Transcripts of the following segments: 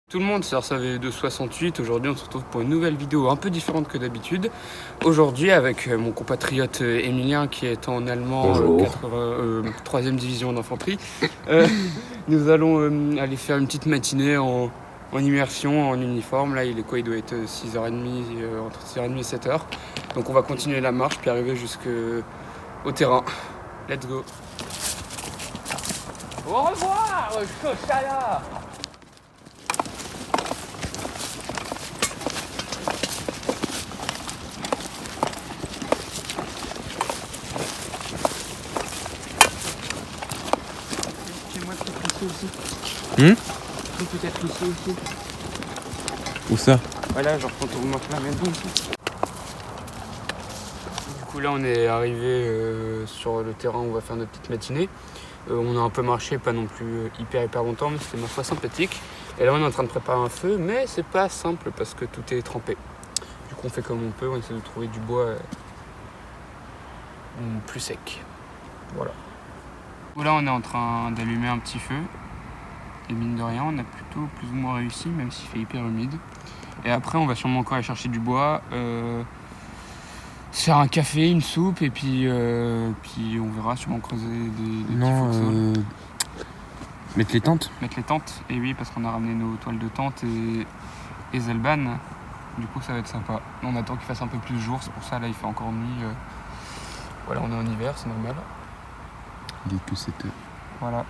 Tout le monde, c'est RCV268. Aujourd'hui, on se retrouve pour une nouvelle vidéo un peu différente que d'habitude. Aujourd'hui, avec mon compatriote Emilien qui est en allemand 3e division d'infanterie, nous allons aller faire une petite matinée en immersion, en uniforme. Là, il est quoi? Il doit être 6h30, entre 6h30 et 7h. Donc, on va continuer la marche puis arriver jusqu'au terrain. Let's go! Au revoir, Chochala! Moi peut-être ici aussi. Peut-être ici aussi. Où ça? Voilà, genre quand on remonte la maison ici. Du coup là on est arrivé sur le terrain où on va faire notre petite matinée. On a un peu marché, pas non plus hyper longtemps, mais c'était ma foi sympathique. Et là on est en train de préparer un feu, mais c'est pas simple parce que tout est trempé. Du coup on fait comme on peut, on essaie de trouver du bois plus sec. Voilà. Là on est en train d'allumer un petit feu. Et mine de rien, on a plutôt plus ou moins réussi, même s'il fait hyper humide. Et après, on va sûrement encore aller chercher du bois, se faire un café, une soupe, et puis on verra sûrement creuser des petits faux sols. Mettre les tentes. Mettre les tentes, et oui, parce qu'on a ramené nos toiles de tente et Zelban. Du coup, ça va être sympa. On attend qu'il fasse un peu plus de jour, c'est pour ça, là, il fait encore nuit. Voilà, on est en hiver, c'est normal. Il est que 7h. Voilà.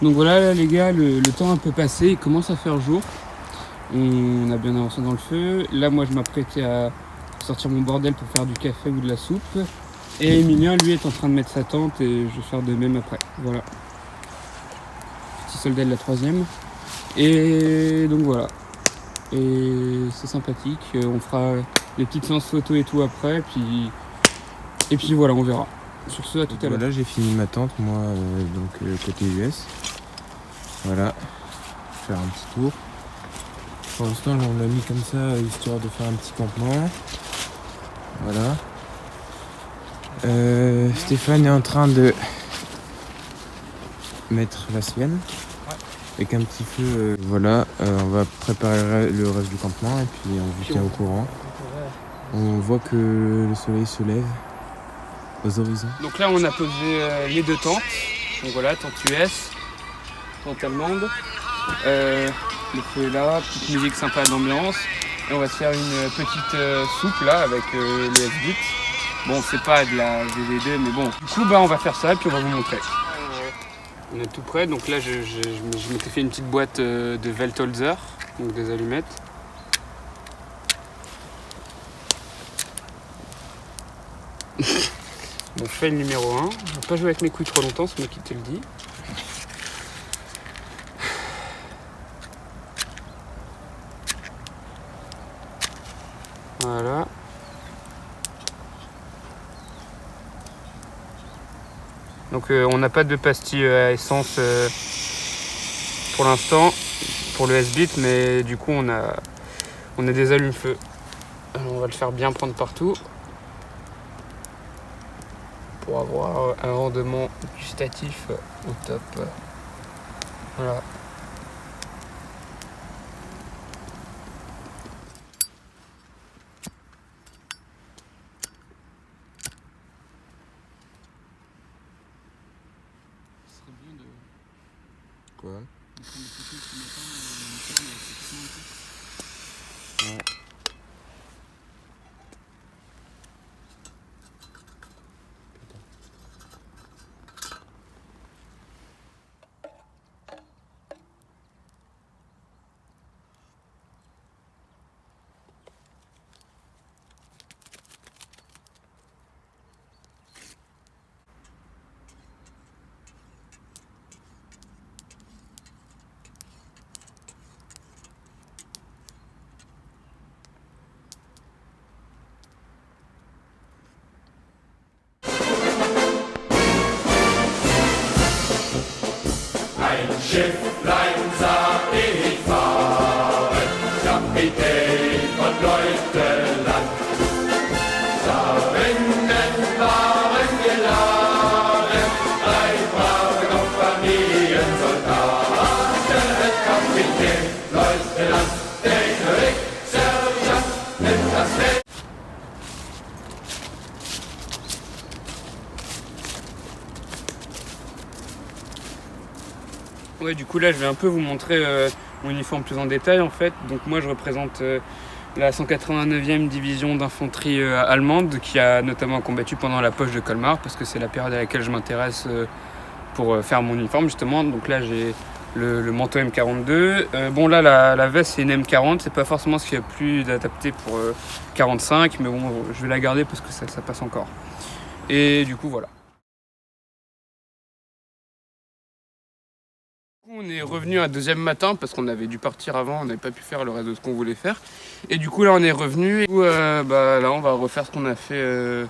Donc voilà là, les gars, le temps a un peu passé, il commence à faire jour. On a bien avancé dans le feu. Là moi je m'apprêtais à sortir mon bordel pour faire du café ou de la soupe. Et Emilien lui est en train de mettre sa tente et je vais faire de même après. Voilà. Petit soldat de la 3e. Et donc voilà. Et c'est sympathique. On fera des petites séances photo et tout après. Et puis voilà, on verra. Sur ce, à tout à l'heure. Voilà, j'ai fini ma tente, moi, côté US. Voilà, faire un petit tour. Pour l'instant, on l'a mis comme ça, histoire de faire un petit campement. Voilà. Stéphane est en train de mettre la sienne. Avec un petit feu. Voilà, on va préparer le reste du campement et puis on vous tient au courant. On voit que le soleil se lève aux horizons. Donc là, on a posé les deux tentes. Donc voilà, tente US, tente allemande. Le feu est là, petite musique sympa d'ambiance. Et on va se faire une petite soupe là avec le S-Bit. Bon, c'est pas de la VV2, mais bon. Du coup, on va faire ça et puis on va vous montrer. On est tout prêt. Donc là, je m'étais fait une petite boîte de Weltholzer, donc des allumettes. Bon, je fais le numéro 1. Je vais pas jouer avec mes couilles trop longtemps, c'est moi qui te le dis. Voilà. Donc on n'a pas de pastille à essence pour l'instant, pour le S-Bit, mais du coup on a des allumes-feu. Alors, on va le faire bien prendre partout pour avoir un rendement gustatif au top. Voilà. Ce serait bien de Quoi? prendre des photos ce matin Ouais. Schifflein sah ich fahren, Kapitän von Leuteland. Darinnen waren geladen, 3 brave Kompaniensoldaten, Kapitän Leuteland, der König, Sergeant, nimmt das Feld. Ouais, du coup là je vais un peu vous montrer mon uniforme plus en détail en fait. Donc moi je représente la 189e division d'infanterie allemande qui a notamment combattu pendant la poche de Colmar parce que c'est la période à laquelle je m'intéresse pour faire mon uniforme justement. Donc là j'ai le manteau M42. Bon là la veste c'est une M40, c'est pas forcément ce qu'il y a plus adapté pour 45 mais bon je vais la garder parce que ça passe encore. Et du coup voilà. On est revenu un deuxième matin parce qu'on avait dû partir avant, on n'avait pas pu faire le reste de ce qu'on voulait faire. Et du coup là on est revenu et là on va refaire ce qu'on a fait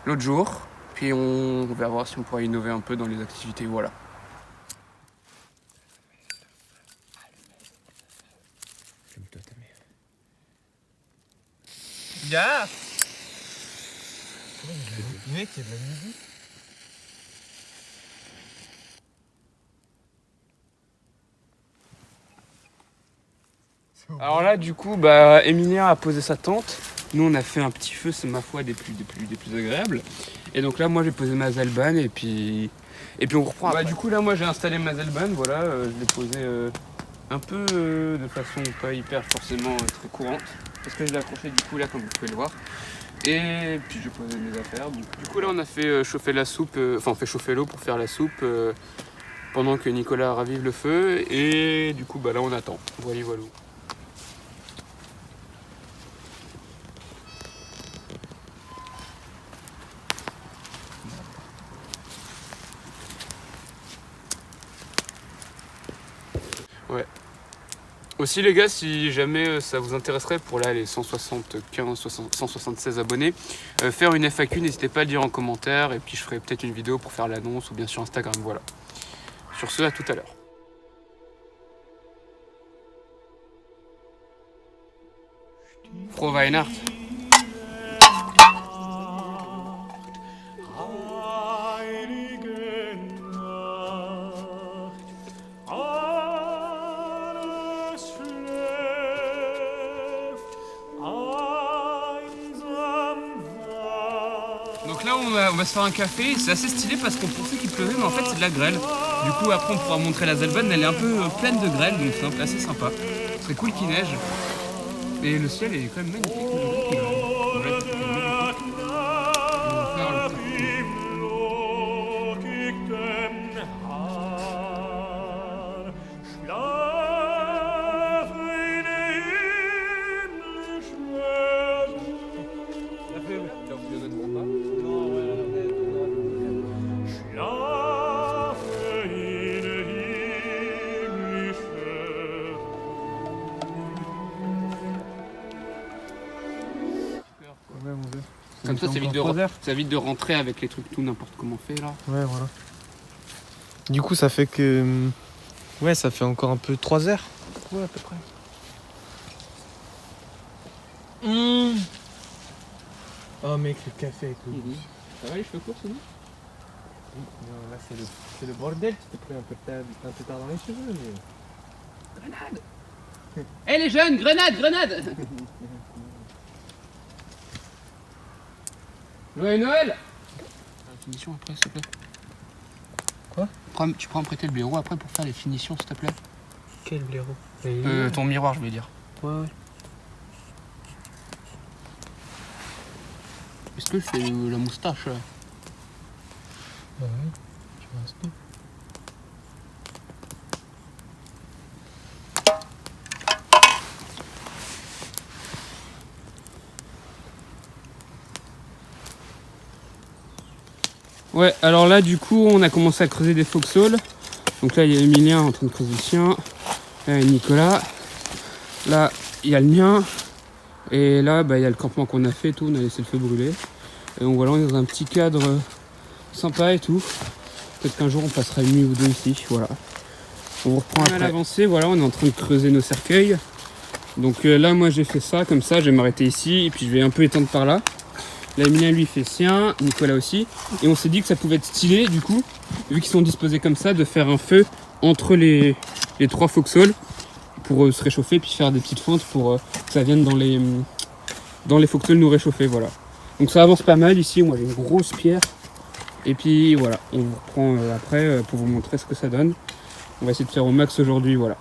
l'autre jour. Puis on va voir si on pourra innover un peu dans les activités, voilà. Calme-toi ta mère. Yeah. Mec, il y a de la musique. Alors là du coup Emilia a posé sa tente. Nous on a fait un petit feu, c'est ma foi des plus agréables. Et donc là moi j'ai posé ma Zalban et puis on reprend. Du coup là moi j'ai installé ma Zalban, voilà, je l'ai posé un peu de façon pas hyper forcément très courante. Parce que je l'ai accroché du coup là comme vous pouvez le voir. Et puis j'ai posé mes affaires. Du coup là on a fait chauffer la soupe, on fait chauffer l'eau pour faire la soupe pendant que Nicolas ravive le feu. Et du coup là on attend. Voilà. Ouais. Aussi les gars, si jamais ça vous intéresserait pour là les 176 abonnés, faire une FAQ, n'hésitez pas à le dire en commentaire et puis je ferai peut-être une vidéo pour faire l'annonce ou bien sur Instagram, voilà. Sur ce, à tout à l'heure. Frohe Weihnacht. Donc là on va se faire un café, c'est assez stylé parce qu'on pensait qu'il pleuvait mais en fait c'est de la grêle. Du coup après on pourra montrer la Zalban, elle est un peu pleine de grêle donc c'est assez sympa. Ce serait cool qu'il neige. Et le ciel est quand même magnifique. Comme ça, ça évite de rentrer avec les trucs tout n'importe comment fait là. Ouais, voilà. Du coup, ça fait que... Ouais, ça fait encore un peu 3 heures. Ouais, à peu près. Oh mec, le café avec le goût. Ça va les cheveux courts, sinon? Non, là, c'est le bordel. Tu t'es pris un peu tard dans les cheveux, mais... Grenade. Eh les jeunes, grenade. Joyeux Noël. Finition après, s'il te plaît. Quoi? Tu pourras me prêter le blaireau après pour faire les finitions, s'il te plaît. Quel blaireau? Ton miroir, je veux dire. Ouais. Est-ce que je fais la moustache là? Bah ouais, tu vas rester. Ouais, alors là du coup on a commencé à creuser des foxholes. Donc là il y a Emilien en train de creuser le sien. Là il y a Nicolas. Là il y a le mien. Et là il y a le campement qu'on a fait et tout, on a laissé le feu brûler. Et donc voilà, on est dans un petit cadre sympa et tout. Peut-être qu'un jour on passera une nuit ou deux ici, voilà. On vous reprend après. À l'avancée, voilà, on est en train de creuser nos cercueils. Donc là, moi, j'ai fait ça, comme ça, je vais m'arrêter ici, et puis je vais un peu étendre par là. Là, Emilien, lui, fait sien, Nicolas aussi. Et on s'est dit que ça pouvait être stylé, du coup, vu qu'ils sont disposés comme ça, de faire un feu entre les 3 foxholes pour se réchauffer, puis faire des petites fentes pour que ça vienne dans les foxholes nous réchauffer, voilà. Donc ça avance pas mal ici, moi j'ai une grosse pierre. Et puis voilà, on vous reprend après pour vous montrer ce que ça donne. On va essayer de faire au max aujourd'hui, voilà.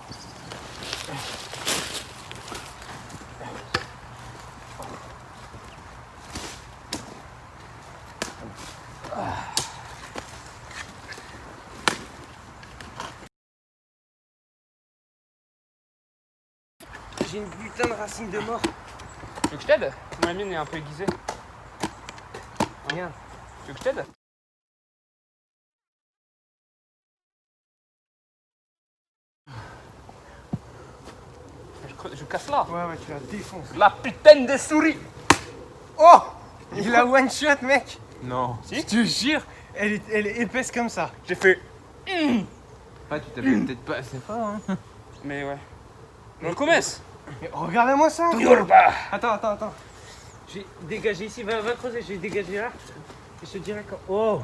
J'ai une putain de racine de mort. Tu veux que je t'aide? La mienne est un peu aiguisée. Regarde. Tu veux que je t'aide? Je casse là. Ouais, tu la défonces. La putain de souris. Oh! Il a one shot, mec! Non. Si? Je te jure, elle est épaisse comme ça. J'ai fait. Ah, tu t'appelles peut-être pas assez fort, hein. Mais ouais. On recommence. Mais regarde-moi ça! Toujours pas. Attends. J'ai dégagé ici, va creuser, j'ai dégagé là. Et je te dirai quand. Oh!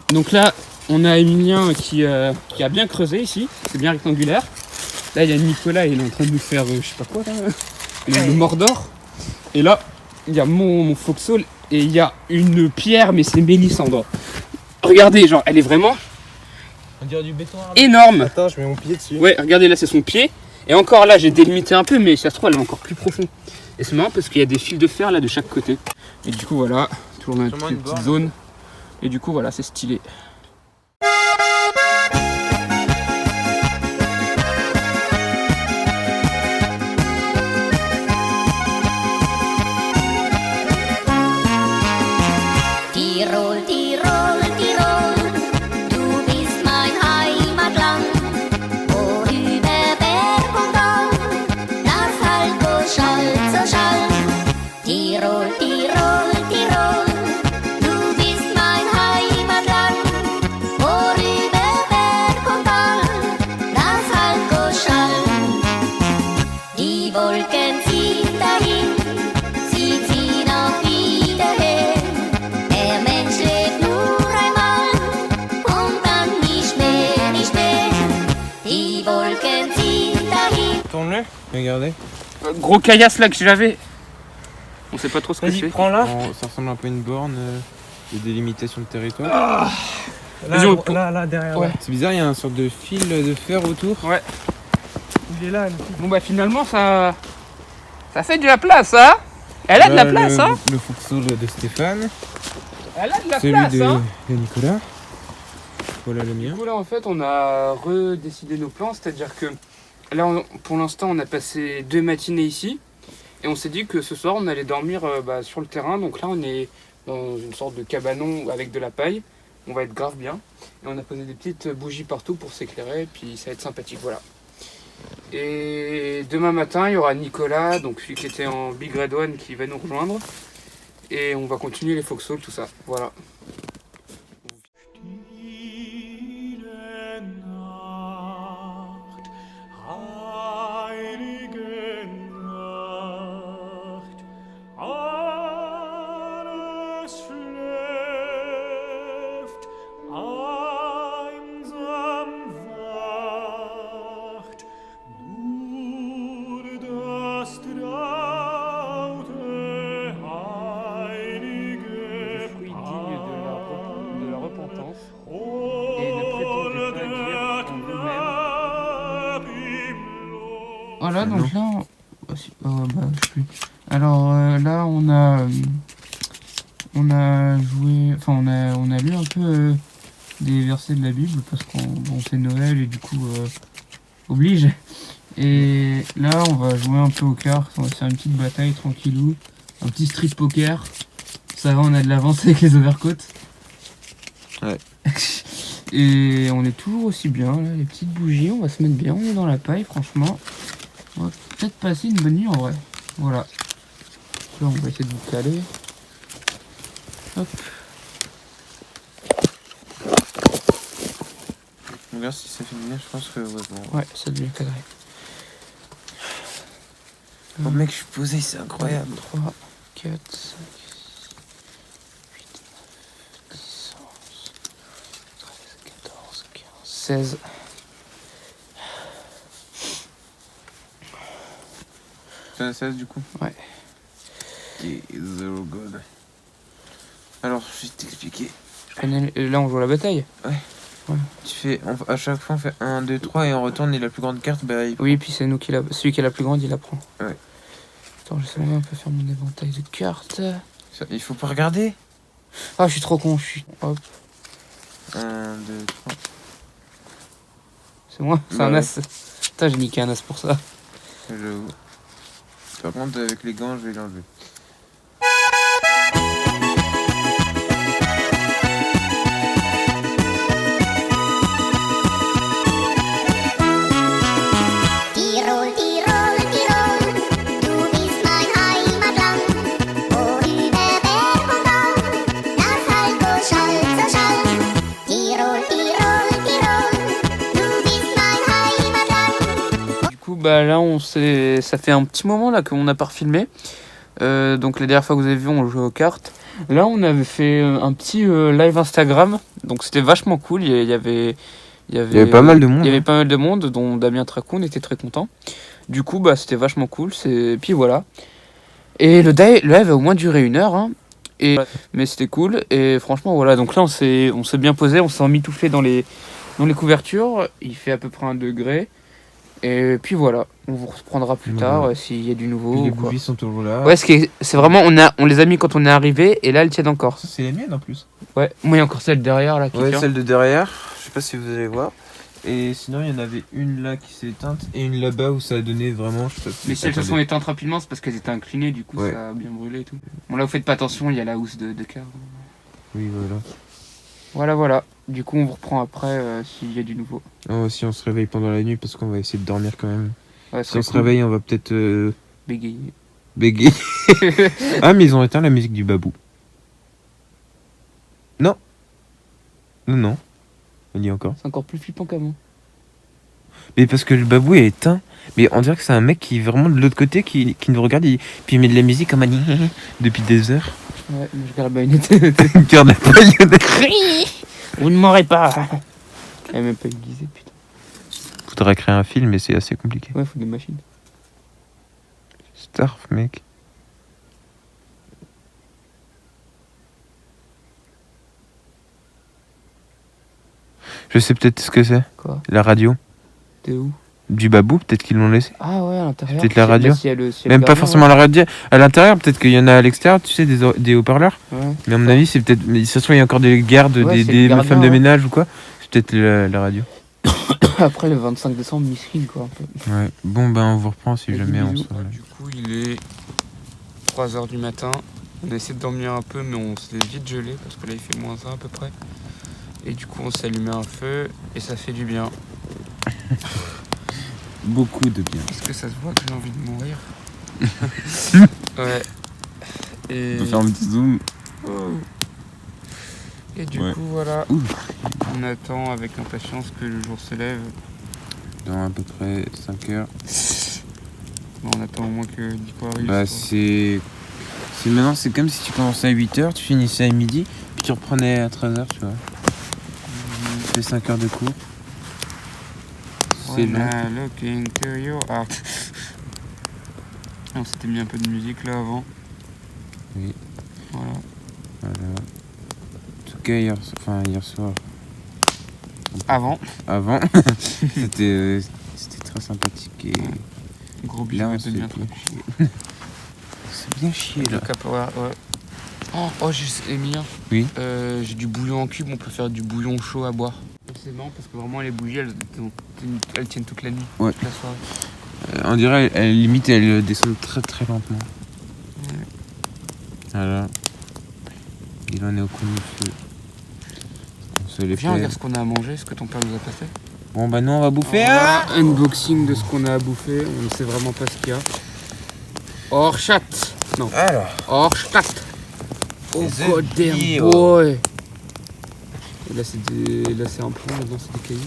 Donc là, on a Emilien qui a bien creusé ici. C'est bien rectangulaire. Là, il y a Nicolas, il est en train de nous faire, je sais pas quoi là, le Mordor. Et là, il y a mon foxhole et il y a une pierre, mais c'est Mélissandre. Regardez, genre, elle est vraiment On dirait du béton. énorme. Attends, je mets mon pied dessus. Ouais, regardez, là, c'est son pied. Et encore là, j'ai délimité un peu, mais ça se trouve, elle est encore plus profonde. Et c'est marrant parce qu'il y a des fils de fer là de chaque côté. Et du coup, voilà, toujours dans une Sûrement une petite borne. zone. Et du coup, voilà, c'est stylé. Tirol, Tirol, Tirol, du bist mein Heimatland. Vorüber Berg und Tal, das Halko schallt so schall. Tirol, Tirol, Tirol, du bist mein Heimatland. Vorüber Berg und Tal, das Halko schall. Die Wolken ziehen dahin, sie ziehen auch wieder her. Der Mensch lebt nur einmal und dann nicht mehr, nicht mehr. Die Wolken ziehen dahin. Tourne-le. Regardez. Gros caillasse là que j'avais. On sait pas trop ce que Vas-y, c'est. prends-la. Ça ressemble un peu à une borne de délimitation de territoire. Vas-y, on- Là, derrière. Ouais. là. C'est bizarre, il y a une sorte de fil de fer autour. Ouais. Il est là, le fil. Bon bah finalement ça fait de la place, hein. Elle a de la Là, place, hein. Le foxhole de Stéphane. Elle a de la Celui place, de, hein. de Nicolas. Voilà le Du mien. coup là en fait on a redécidé nos plans, c'est-à-dire que là pour l'instant on a passé 2 matinées ici et on s'est dit que ce soir on allait dormir sur le terrain. Donc là on est dans une sorte de cabanon avec de la paille, on va être grave bien et on a posé des petites bougies partout pour s'éclairer et puis ça va être sympathique, voilà. Et demain matin il y aura Nicolas, donc celui qui était en Big Red One, qui va nous rejoindre et on va continuer les foxholes, tout ça, voilà. Fruit digne de la repentance et ne prétendez pas dire en vous-même. Voilà, donc là, je sais plus. Alors là, on a joué, enfin on a lu un peu des versets de la Bible parce qu'on c'est Noël et du coup oblige. Et là, on va jouer un peu aux cartes, on va se faire une petite bataille tranquillou, un petit street poker. Ça va, on a de l'avance avec les overcoats. Ouais. Et on est toujours aussi bien, là, les petites bougies, on va se mettre bien, on est dans la paille, franchement. On va peut-être passer une bonne nuit en vrai. Voilà. Là, on va essayer de vous caler. Hop. regarde si ça finit bien, je pense que bon. Ouais, ça devient cadré. Oh mec, je suis posé, c'est incroyable. 3, 4, 5, 8, 9, 10, 11, 13, 14, 15, 16. C'est un 16 du coup? Ouais. Okay, zero good. Alors, je vais t'expliquer. Là, on joue à la bataille. Tu fais, à chaque fois, on fait 1, 2, 3 et on retourne et la plus grande carte, bah il... Oui, puis c'est nous qui la... Celui qui est la plus grande, il la prend. Ouais. Attends, je sais même un peu faire mon éventail de cartes. Il faut pas regarder. Ah, je suis trop con, je suis... Hop, 1, 2, 3. c'est moi, c'est Bah un ouais. as. Putain, j'ai niqué un as pour ça. J'avoue. Par contre, avec les gants, je vais l'enlever. Tirol, Tirol, Tirol, du bist mein Heimatland. Vorüber Berg und Tal, das Halko schallt so schall. Tirol, Tirol, Tirol, du bist mein Heimatland. Du coup, bah là, ça fait un petit moment là qu'on n'a pas refilmé. Donc la dernière fois que vous avez vu, on jouait aux cartes. Là, on avait fait un petit live Instagram. Donc c'était vachement cool. Il y avait pas mal de monde. Il y avait pas mal de monde, dont Damien Tracoun était très content. Du coup, bah c'était vachement cool. Puis voilà. Et le live a au moins duré 1 heure. Hein. Mais c'était cool. Et franchement, voilà. Donc là, on s'est bien posé. On s'est emmitouflé dans les couvertures. Il fait à peu près 1 degré. Et puis voilà, on vous reprendra plus tard s'il y a du nouveau. Puis les ou quoi. bougies sont toujours là. Ouais, c'est vraiment, on les a mis quand on est arrivé et là elles tiennent encore. Ça, c'est les miennes en plus. Ouais, moi il y a encore celle derrière là qui Ouais, tient. celle de derrière. Je sais pas si vous allez voir. Et sinon, il y en avait une là qui s'est éteinte et une là-bas où ça a donné vraiment. Je sais pas si Mais vous si elles se sont entendez. éteintes rapidement, c'est parce qu'elles étaient inclinées, du coup Ouais. ça a bien brûlé et tout. Bon là vous faites pas attention, il y a la housse de car. Oui, voilà. Voilà. Du coup on vous reprend après s'il y a du nouveau. Oh, si on se réveille pendant la nuit, parce qu'on va essayer de dormir quand même. Ouais, Si on se réveille, on va peut-être bégayer. bégayer. Ah, mais ils ont éteint la musique du babou. Non. Non. On dit encore. C'est encore plus flippant qu'avant. Mais parce que le babou est éteint. Mais on dirait que c'est un mec qui est vraiment de l'autre côté qui nous regarde. Puis il met de la musique comme un depuis des heures. Ouais, mais je garde la baïonnette. Regarde la baïonnette. Vous ne m'aurez pas. Elle a même pas aiguisé, putain. Faudrait créer un film, mais c'est assez compliqué. Ouais, faut des machines. Starf, mec. Je sais peut-être ce que c'est. Quoi? La radio. T'es où? Du babou, peut-être qu'ils l'ont laissé. Ah ouais, à l'intérieur. Peut-être la radio. S'il y a le Même pas gardien, forcément la radio. À l'intérieur, peut-être qu'il y en a à l'extérieur, tu sais, des haut-parleurs. Ouais. Mais à mon avis, c'est peut-être. Mais ça se trouve, il y a encore des gardes, Ouais, c'est des le gardien, femmes de ouais. ménage ou quoi. C'est peut-être la radio. Après le 25 décembre, Miskin quoi un peu. Ouais. Bon, ben, on vous reprend si Des jamais on bisous. se. Du coup, il est 3h du matin. On a essayé de dormir un peu, mais on s'est vite gelé parce que là il fait -1 à peu près. Et du coup, on s'est allumé un feu et ça fait du bien. Beaucoup de bien. Est-ce que ça se voit que j'ai envie de mourir? Ouais. Et... On peut faire un petit zoom. Oh. Et du Ouais. coup, voilà. Ouh. On attend avec impatience que le jour se lève. Dans à peu près 5 heures. Bon, on attend au moins que Nico arrive. Bah, quoi. c'est maintenant, c'est comme si tu commençais à 8h, tu finissais à midi, puis tu reprenais à 13h, tu vois. Tu fais 5 heures de cours. C'est When long. I look into your heart. On s'était mis un peu de musique là avant. Oui. Voilà. Voilà. En tout cas, hier soir. Avant. Avant, c'était très sympathique et Gros bisous, là, on mais s'est bien bien chié. C'est bien chié Le là. capoeira, ouais. Oh, Emilien. Oui. J'ai du bouillon en cube, on peut faire du bouillon chaud à boire. C'est marrant parce que vraiment les bougies elles tiennent toute la nuit, Ouais. toute la soirée. On dirait, limite, elle descend très très lentement. Ouais. Voilà. Il en est au coin du feu. On se les Viens, fait. regarde ce qu'on a à manger, ce que ton père nous a pas fait. Bon, bah, nous, on va bouffer. Voilà, unboxing de ce qu'on a à bouffer, on ne sait vraiment pas ce qu'il y a. Orchat. Non, Alors. Orchat. Oh Les god œufs damn boy. Et là c'est un plomb, là-dedans c'est des cailloux.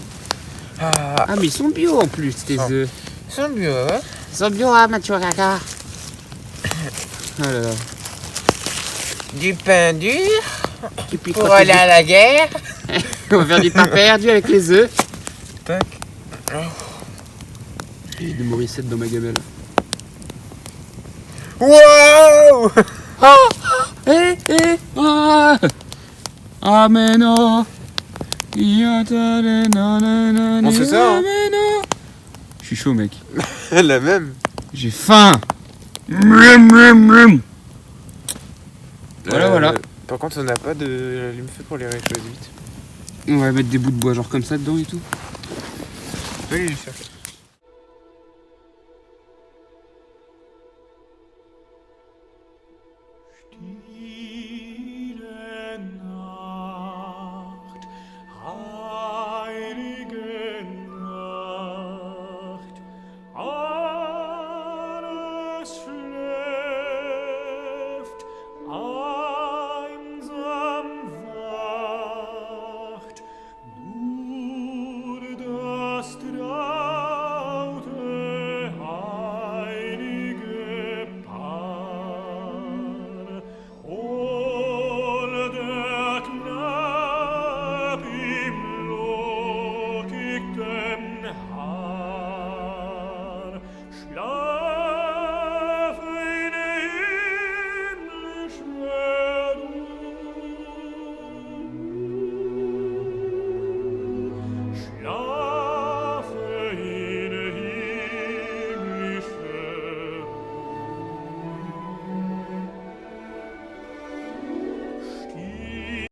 Ah, mais ils sont bio en plus, tes Ah. œufs. C'est mieux, hein. Ils sont bio, hein, Mathieu Gaga. Oh là là. Du pain dur Tu piques pour aller à la guerre. On va faire du pain perdu avec les œufs. Tac. J'ai des Morissette dans ma gamelle. Wow. Ah mais non. On fait ça, hein. Je suis chaud, mec. La même. J'ai faim. Voilà. Par contre, on n'a pas de l'allume-feu pour les réchauffer vite. On va mettre des bouts de bois genre comme ça dedans et tout. Oui, je cherche. Die